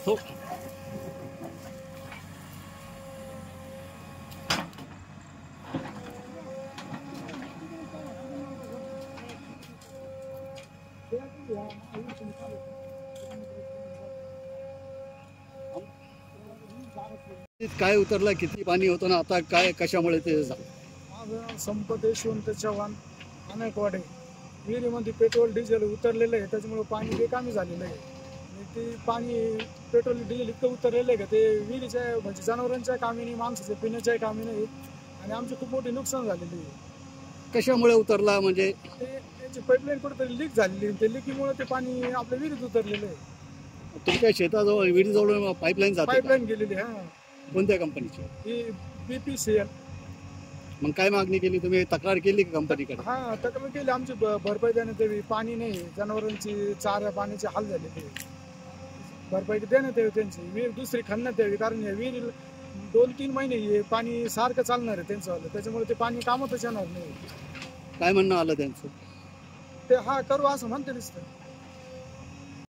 हो. काय उतरला, किती पाणी होतं ना, आता काय कशामुळे ते झालं? माझं संपत यशवंत चव्हाण अनेकवाडे विहिरीमध्ये पेट्रोल डिझेल उतरलेलं आहे, त्याच्यामुळे पाणी बेकामी झालेलं आहे. आणि ते पाणी पेट्रोल डिझेल इतकं उतरलेलं आहे का ते विहिरीच्या म्हणजे जनावरांच्या कामी नाही, माणसाच्या पिण्याच्या कामी नाही आणि आमची खूप मोठी नुकसान झालेली आहे. कशामुळे उतरला म्हणजे? ते त्याची पाईपलाईन कुठेतरी लीक झालेली आहे, ते लिकीमुळे ते पाणी आपल्या विहिरीत उतरलेलं आहे. तुमच्या शेताजवळ विहिरीजवळ पाईपलाईन जाते? पाईपलाईन गेलेली हा. कोणत्या कंपनीची? ही BPCL. मग काय मागणी केली तुम्ही? तक्रार केली का कंपनीकडे? हा, तक्रार केली. आमची भरपाई देण्यात यावी. पाणी नाही, जनावरांची चारा पाण्याचे हाल झाले, ते भरपाई देण्यात यावी. त्यांची विहीर दुसरी खणण्यात यावी, कारण या विहीर 2-3 महिने हे पाणी सारखं चालणार आहे त्यांचं, त्याच्यामुळे ते पाणी कामातच येणार नाही. काय म्हणणं आलं त्यांचं? ते हा करू असं म्हणते नुसतं.